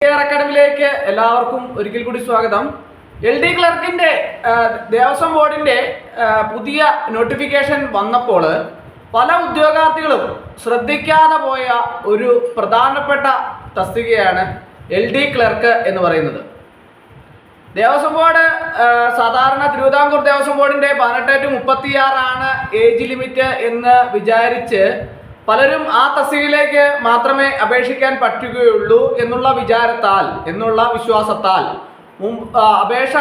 അക്കാഡമിയിലേക്ക് എല്ലാവർക്കും ഒരിക്കൽ കൂടി സ്വാഗതം. LD ക്ലർക്കിന്റെ ദേവസ്വം ബോർഡിന്റെ പുതിയ നോട്ടിഫിക്കേഷൻ വന്നപ്പോൾ പല ഉദ്യോഗാർത്ഥികളും ശ്രദ്ധിക്കാതെ പോയ ഒരു പ്രധാനപ്പെട്ട തസ്തികയാണ് LD ക്ലർക്ക് എന്ന് പറയുന്നത്. ദേവസ്വം ബോർഡ് സാധാരണ തിരുവിതാംകൂർ ദേവസ്വം ബോർഡിന്റെ 18 to 36 ആണ് ഏജ് ലിമിറ്റ് എന്ന് വിചാരിച്ച് പലരും ആ തസ്തികയിലേക്ക് മാത്രമേ അപേക്ഷിക്കാൻ പറ്റുകയുള്ളൂ എന്നുള്ള വിശ്വാസത്താൽ അപേക്ഷ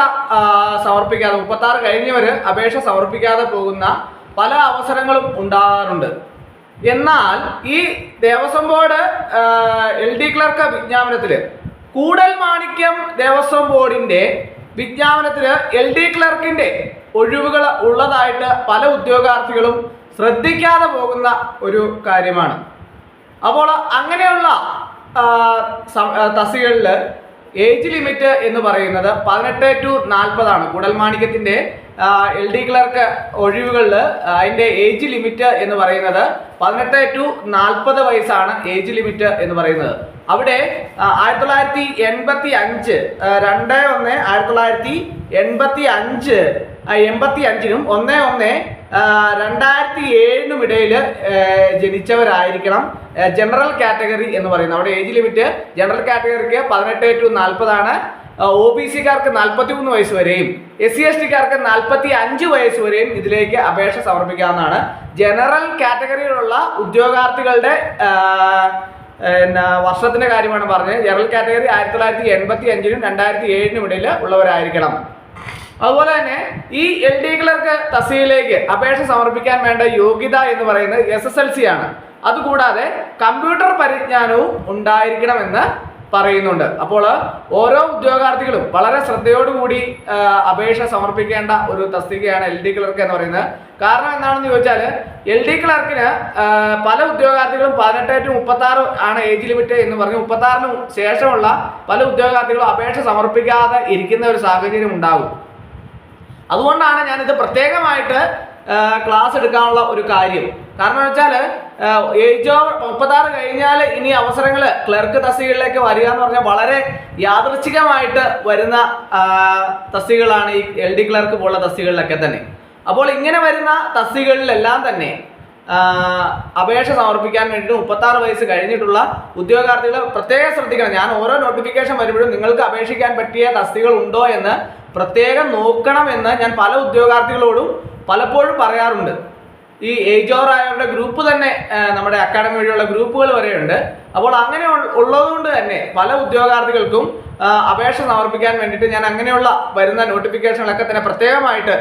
സമർപ്പിക്കാതെ 36 കഴിഞ്ഞവർ അപേക്ഷ സമർപ്പിക്കാതെ പോകുന്ന പല അവസരങ്ങളും ഉണ്ടാകാറുണ്ട്. എന്നാൽ ഈ ദേവസ്വം ബോർഡ് LD ക്ലർക്ക് വിജ്ഞാപനത്തിൽ കൂടൽമാണിക്യം ദേവസ്വം ബോർഡിന്റെ വിജ്ഞാപനത്തിൽ LD ക്ലർക്കിന്റെ ഒഴിവുകൾ ഉള്ളതായിട്ട് പല ഉദ്യോഗാർത്ഥികളും ശ്രദ്ധിക്കാതെ പോകുന്ന ഒരു കാര്യമാണ്. അപ്പോൾ അങ്ങനെയുള്ള തസ്തികകളിൽ ഏജ് ലിമിറ്റ് എന്ന് പറയുന്നത് 18 to 40 ആണ്. കൂടൽമാണിക്യത്തിൻ്റെ LD ക്ലർക്ക് ഒഴിവുകളിൽ അതിൻ്റെ ഏജ് ലിമിറ്റ് എന്ന് പറയുന്നത് 18 to 40 വയസ്സാണ് ഏജ് ലിമിറ്റ് എന്ന് പറയുന്നത്. അവിടെ 1985 1985നും 1/1/2007 ഇടയിൽ ജനിച്ചവരായിരിക്കണം ജനറൽ കാറ്റഗറി എന്ന് പറയുന്നത്. അവിടെ ഏജ് ലിമിറ്റ് ജനറൽ കാറ്റഗറിക്ക് 18 to 40 ആണ്. OBC-കാർക്ക് 43 വയസ്സ് വരെയും SC/ST-കാർക്ക് 45 വയസ്സ് വരെയും ഇതിലേക്ക് അപേക്ഷ സമർപ്പിക്കാവുന്നതാണ്. ജനറൽ കാറ്റഗറിയിലുള്ള ഉദ്യോഗാർത്ഥികളുടെ വർഷത്തിന്റെ കാര്യമാണ് പറഞ്ഞത്. ജനറൽ കാറ്റഗറി 1985നും 2007 ഇടയിൽ ഉള്ളവരായിരിക്കണം. അതുപോലെ തന്നെ ഈ LD ക്ലർക്ക് തസ്തികയിലേക്ക് അപേക്ഷ സമർപ്പിക്കാൻ വേണ്ട യോഗ്യത എന്ന് പറയുന്നത് SSLC ആണ്. അതുകൂടാതെ കമ്പ്യൂട്ടർ പരിജ്ഞാനവും ഉണ്ടായിരിക്കണമെന്ന് പറയുന്നുണ്ട്. അപ്പോൾ ഓരോ ഉദ്യോഗാർത്ഥികളും വളരെ ശ്രദ്ധയോടുകൂടി അപേക്ഷ സമർപ്പിക്കേണ്ട ഒരു തസ്തികയാണ് LD ക്ലർക്ക് എന്ന് പറയുന്നത്. കാരണം എന്താണെന്ന് ചോദിച്ചാൽ LD ക്ലർക്കിന് പല ഉദ്യോഗാർത്ഥികളും 18 to 36 ആണ് ഏജ് ലിമിറ്റ് എന്ന് പറഞ്ഞ് 36-ന് ശേഷമുള്ള പല ഉദ്യോഗാർത്ഥികളും അപേക്ഷ സമർപ്പിക്കാതെ ഇരിക്കുന്ന ഒരു സാഹചര്യം ഉണ്ടാകും. അതുകൊണ്ടാണ് ഞാനിത് പ്രത്യേകമായിട്ട് ക്ലാസ് എടുക്കാനുള്ള ഒരു കാര്യം. കാരണം വെച്ചാൽ ഏജ് ഓവർ 36 കഴിഞ്ഞാൽ ഇനി അവസരങ്ങൾ ക്ലർക്ക് തസ്തികകളിലേക്ക് വരിക എന്ന് പറഞ്ഞാൽ വളരെ യാദൃച്ഛികമായിട്ട് വരുന്ന തസ്തികകളാണ് ഈ LD ക്ലർക്ക് പോലുള്ള തസ്തികകളിലൊക്കെ തന്നെ. അപ്പോൾ ഇങ്ങനെ വരുന്ന തസ്തികകളിലെല്ലാം തന്നെ അപേക്ഷ സമർപ്പിക്കാൻ വേണ്ടിയിട്ട് 36 വയസ്സ് കഴിഞ്ഞിട്ടുള്ള ഉദ്യോഗാർത്ഥികൾ പ്രത്യേകം ശ്രദ്ധിക്കണം. ഞാൻ ഓരോ നോട്ടിഫിക്കേഷൻ വരുമ്പോഴും നിങ്ങൾക്ക് അപേക്ഷിക്കാൻ പറ്റിയ തസ്തികകൾ ഉണ്ടോ എന്ന് പ്രത്യേകം നോക്കണമെന്ന് ഞാൻ പല ഉദ്യോഗാർത്ഥികളോടും പലപ്പോഴും പറയാറുണ്ട്. ഈ ഏജ് ഓവർ ആയവരുടെ ഗ്രൂപ്പ് തന്നെ നമ്മുടെ അക്കാഡമി വഴിയുള്ള ഗ്രൂപ്പുകൾ വരെയുണ്ട്. അപ്പോൾ അങ്ങനെ ഉള്ളതുകൊണ്ട് തന്നെ പല ഉദ്യോഗാർത്ഥികൾക്കും അപേക്ഷ സമർപ്പിക്കാൻ വേണ്ടിയിട്ട് ഞാൻ അങ്ങനെയുള്ള വരുന്ന നോട്ടിഫിക്കേഷനുകളൊക്കെ തന്നെ പ്രത്യേകമായിട്ട്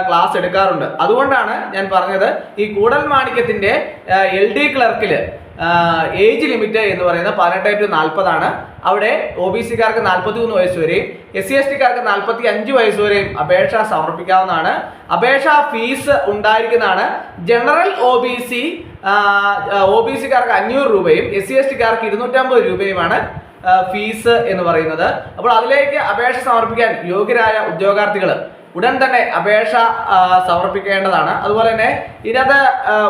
ക്ലാസ് എടുക്കാറുണ്ട്. അതുകൊണ്ടാണ് ഞാൻ പറഞ്ഞത് ഈ കൂടൽമാണിക്യത്തിൻ്റെ LD ക്ലർക്കിൽ ഏജ് ലിമിറ്റ് എന്ന് പറയുന്നത് 18 to 40 ആണ്. അവിടെ OBC-കാർക്ക് 43 വയസ്സ് വരെയും SC/ST-കാർക്ക് 45 വയസ്സ് വരെയും അപേക്ഷ സമർപ്പിക്കാവുന്നതാണ്. അപേക്ഷ ഫീസ് ഉണ്ടായിരിക്കുന്നതാണ്. ജനറൽ OBC-കാർക്ക് 500 രൂപയും SC/ST-കാർക്ക് 250 രൂപയുമാണ് ഫീസ് എന്ന് പറയുന്നത്. അപ്പോൾ അതിലേക്ക് അപേക്ഷ സമർപ്പിക്കാൻ യോഗ്യരായ ഉദ്യോഗാർത്ഥികൾ ഉടൻ തന്നെ അപേക്ഷ സമർപ്പിക്കേണ്ടതാണ്. അതുപോലെ തന്നെ ഇതിനകത്ത്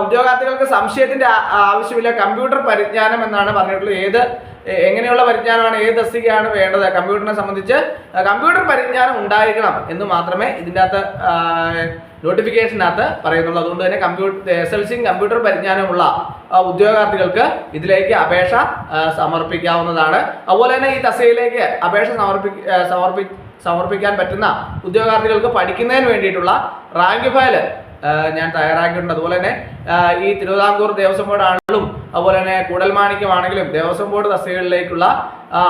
ഉദ്യോഗാർത്ഥികൾക്ക് സംശയത്തിന്റെ ആവശ്യമില്ല. കമ്പ്യൂട്ടർ പരിജ്ഞാനം എന്നാണ് പറഞ്ഞിട്ടുള്ളത്. എങ്ങനെയുള്ള പരിജ്ഞാനമാണ്, ഏത് തസ്തികയാണ് വേണ്ടത്, കമ്പ്യൂട്ടറിനെ സംബന്ധിച്ച് കമ്പ്യൂട്ടർ പരിജ്ഞാനം ഉണ്ടായിരിക്കണം എന്ന് മാത്രമേ ഇതിൻ്റെ അകത്ത് നോട്ടിഫിക്കേഷനകത്ത് പറയുന്നുള്ളൂ. അതുകൊണ്ട് തന്നെ SSLC കമ്പ്യൂട്ടർ പരിജ്ഞാനമുള്ള ഉദ്യോഗാർത്ഥികൾക്ക് ഇതിലേക്ക് അപേക്ഷ സമർപ്പിക്കാവുന്നതാണ്. അതുപോലെ തന്നെ ഈ തസ്തികയിലേക്ക് അപേക്ഷ സമർപ്പിക്കാൻ പറ്റുന്ന ഉദ്യോഗാർത്ഥികൾക്ക് പഠിക്കുന്നതിന് വേണ്ടിയിട്ടുള്ള റാങ്ക് ഫയൽ ഞാൻ തയ്യാറാക്കിയിട്ടുണ്ട്. അതുപോലെ തന്നെ ഈ തിരുവിതാംകൂർ ദേവസ്വം ബോർഡ് ആണെങ്കിലും അതുപോലെ തന്നെ കൂടൽമാണിക്യമാണെങ്കിലും ദേവസ്വം ബോർഡ് തസ്തികകളിലേക്കുള്ള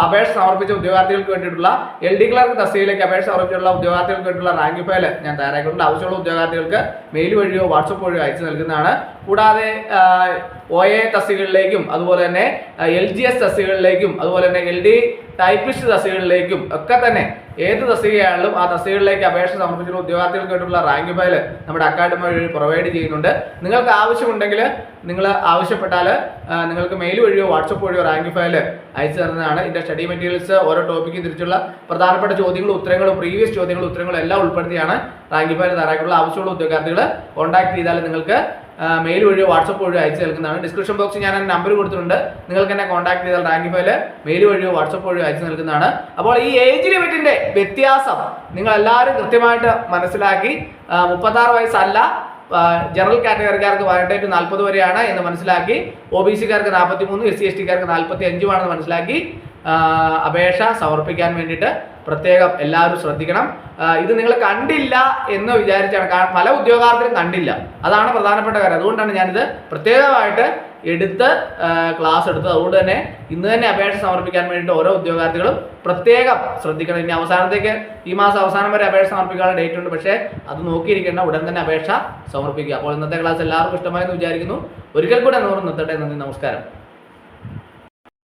അപേക്ഷ സമർപ്പിച്ച ഉദ്യോഗാർത്ഥികൾക്ക് വേണ്ടിയിട്ടുള്ള LD ക്ലർക്ക് തസ്തികയിലേക്ക് അപേക്ഷ സമർപ്പിച്ചുള്ള ഉദ്യോഗാർത്ഥികൾക്ക് വേണ്ടിയിട്ടുള്ള റാങ്ക് ഫയൽ ഞാൻ തയ്യാറാക്കിയിട്ടുണ്ട്. ആവശ്യമുള്ള ഉദ്യോഗാർത്ഥികൾക്ക് മെയിൽ വഴിയോ വാട്സപ്പ് വഴിയോ അയച്ചു നൽകുന്നതാണ്. കൂടാതെ OA തസ്തികകളിലേക്കും അതുപോലെ തന്നെ LGS തസ്തികകളിലേക്കും അതുപോലെ തന്നെ LD ടൈപ്പിസ്റ്റ് തസ്തികകളിലേക്കും ഒക്കെ തന്നെ ഏത് തസ്തികയാണെങ്കിലും ആ തസ്തികകളിലേക്ക് അപേക്ഷ സമർപ്പിച്ചുള്ള ഉദ്യോഗാർത്ഥികൾക്ക് വേണ്ടിയുള്ള റാങ്ക് ഫയൽ നമ്മുടെ അക്കാഡമി വഴി പ്രൊവൈഡ് ചെയ്യുന്നുണ്ട്. നിങ്ങൾക്ക് ആവശ്യമുണ്ടെങ്കിൽ നിങ്ങൾ ആവശ്യപ്പെട്ടാൽ നിങ്ങൾക്ക് മെയിൽ വഴിയോ വാട്സപ്പ് വഴിയോ റാങ്ക് ഫയൽ അയച്ചു തരുന്നതാണ്. ഇതിൻ്റെ സ്റ്റഡി മെറ്റീരിയൽസ് ഓരോ ടോപ്പിക്കും തിരിച്ചുള്ള പ്രധാനപ്പെട്ട ചോദ്യങ്ങളും ഉത്തരങ്ങളും പ്രീവിയസ് ചോദ്യങ്ങളും ഉത്തരങ്ങളും എല്ലാം ഉൾപ്പെടുത്തിയാണ് റാങ്ക് ഫയൽ തയ്യാറാക്കിയുള്ള. ആവശ്യമുള്ള ഉദ്യോഗാർത്ഥികൾ കോൺടാക്ട് ചെയ്താൽ നിങ്ങൾക്ക് മെയിൽ വഴിയോ വാട്സപ്പ് വഴിയോ അയച്ചു നൽകുന്നതാണ്. ഡിസ്ക്രിപ്ഷൻ ബോക്സിൽ ഞാൻ നമ്പർ കൊടുത്തിട്ടുണ്ട്, നിങ്ങൾക്ക് എന്നെ കോൺടാക്ട് ചെയ്താൽ റാങ്കിഫൈൽ മെയിൽ വഴിയോ വാട്സപ്പ് വഴിയോ അയച്ചു നൽകുന്നതാണ്. അപ്പോൾ ഈ ഏജ് ലിമിറ്റിന്റെ വ്യത്യാസം നിങ്ങൾ എല്ലാവരും കൃത്യമായിട്ട് മനസ്സിലാക്കി, 36 വയസ്സല്ല ജനറൽ കാറ്റഗറിക്കാർക്ക് വാലിഡേറ്റ് 40 വരെയാണ് എന്ന് മനസ്സിലാക്കി, OBC-കാർക്ക് 43, SC/ST-കാർക്ക് 45 മനസ്സിലാക്കി അപേക്ഷ സമർപ്പിക്കാൻ വേണ്ടിയിട്ട് പ്രത്യേകം എല്ലാവരും ശ്രദ്ധിക്കണം. ഇത് നിങ്ങൾ കണ്ടില്ല എന്ന് വിചാരിച്ചാണ്, പല ഉദ്യോഗാർത്ഥികളും കണ്ടില്ല, അതാണ് പ്രധാനപ്പെട്ട കാര്യം. അതുകൊണ്ടാണ് ഞാനിത് പ്രത്യേകമായിട്ട് എടുത്ത് ക്ലാസ് എടുത്തത്. അതുകൊണ്ട് തന്നെ ഇന്ന് തന്നെ അപേക്ഷ സമർപ്പിക്കാൻ വേണ്ടിയിട്ട് ഓരോ ഉദ്യോഗാർത്ഥികളും പ്രത്യേകം ശ്രദ്ധിക്കണം. ഇനി അവസാനത്തേക്ക് ഈ മാസം അവസാനം വരെ അപേക്ഷ സമർപ്പിക്കാനുള്ള ഡേറ്റ് ഉണ്ട്, പക്ഷേ അത് നോക്കിയിരിക്കേണ്ട, ഉടൻ തന്നെ അപേക്ഷ സമർപ്പിക്കുക. അപ്പോൾ ഇന്നത്തെ ക്ലാസ് എല്ലാവർക്കും ഇഷ്ടമായെന്ന് വിചാരിക്കുന്നു. ഒരിക്കൽ കൂടെ നിർത്തട്ടെ. നന്ദി, നമസ്കാരം.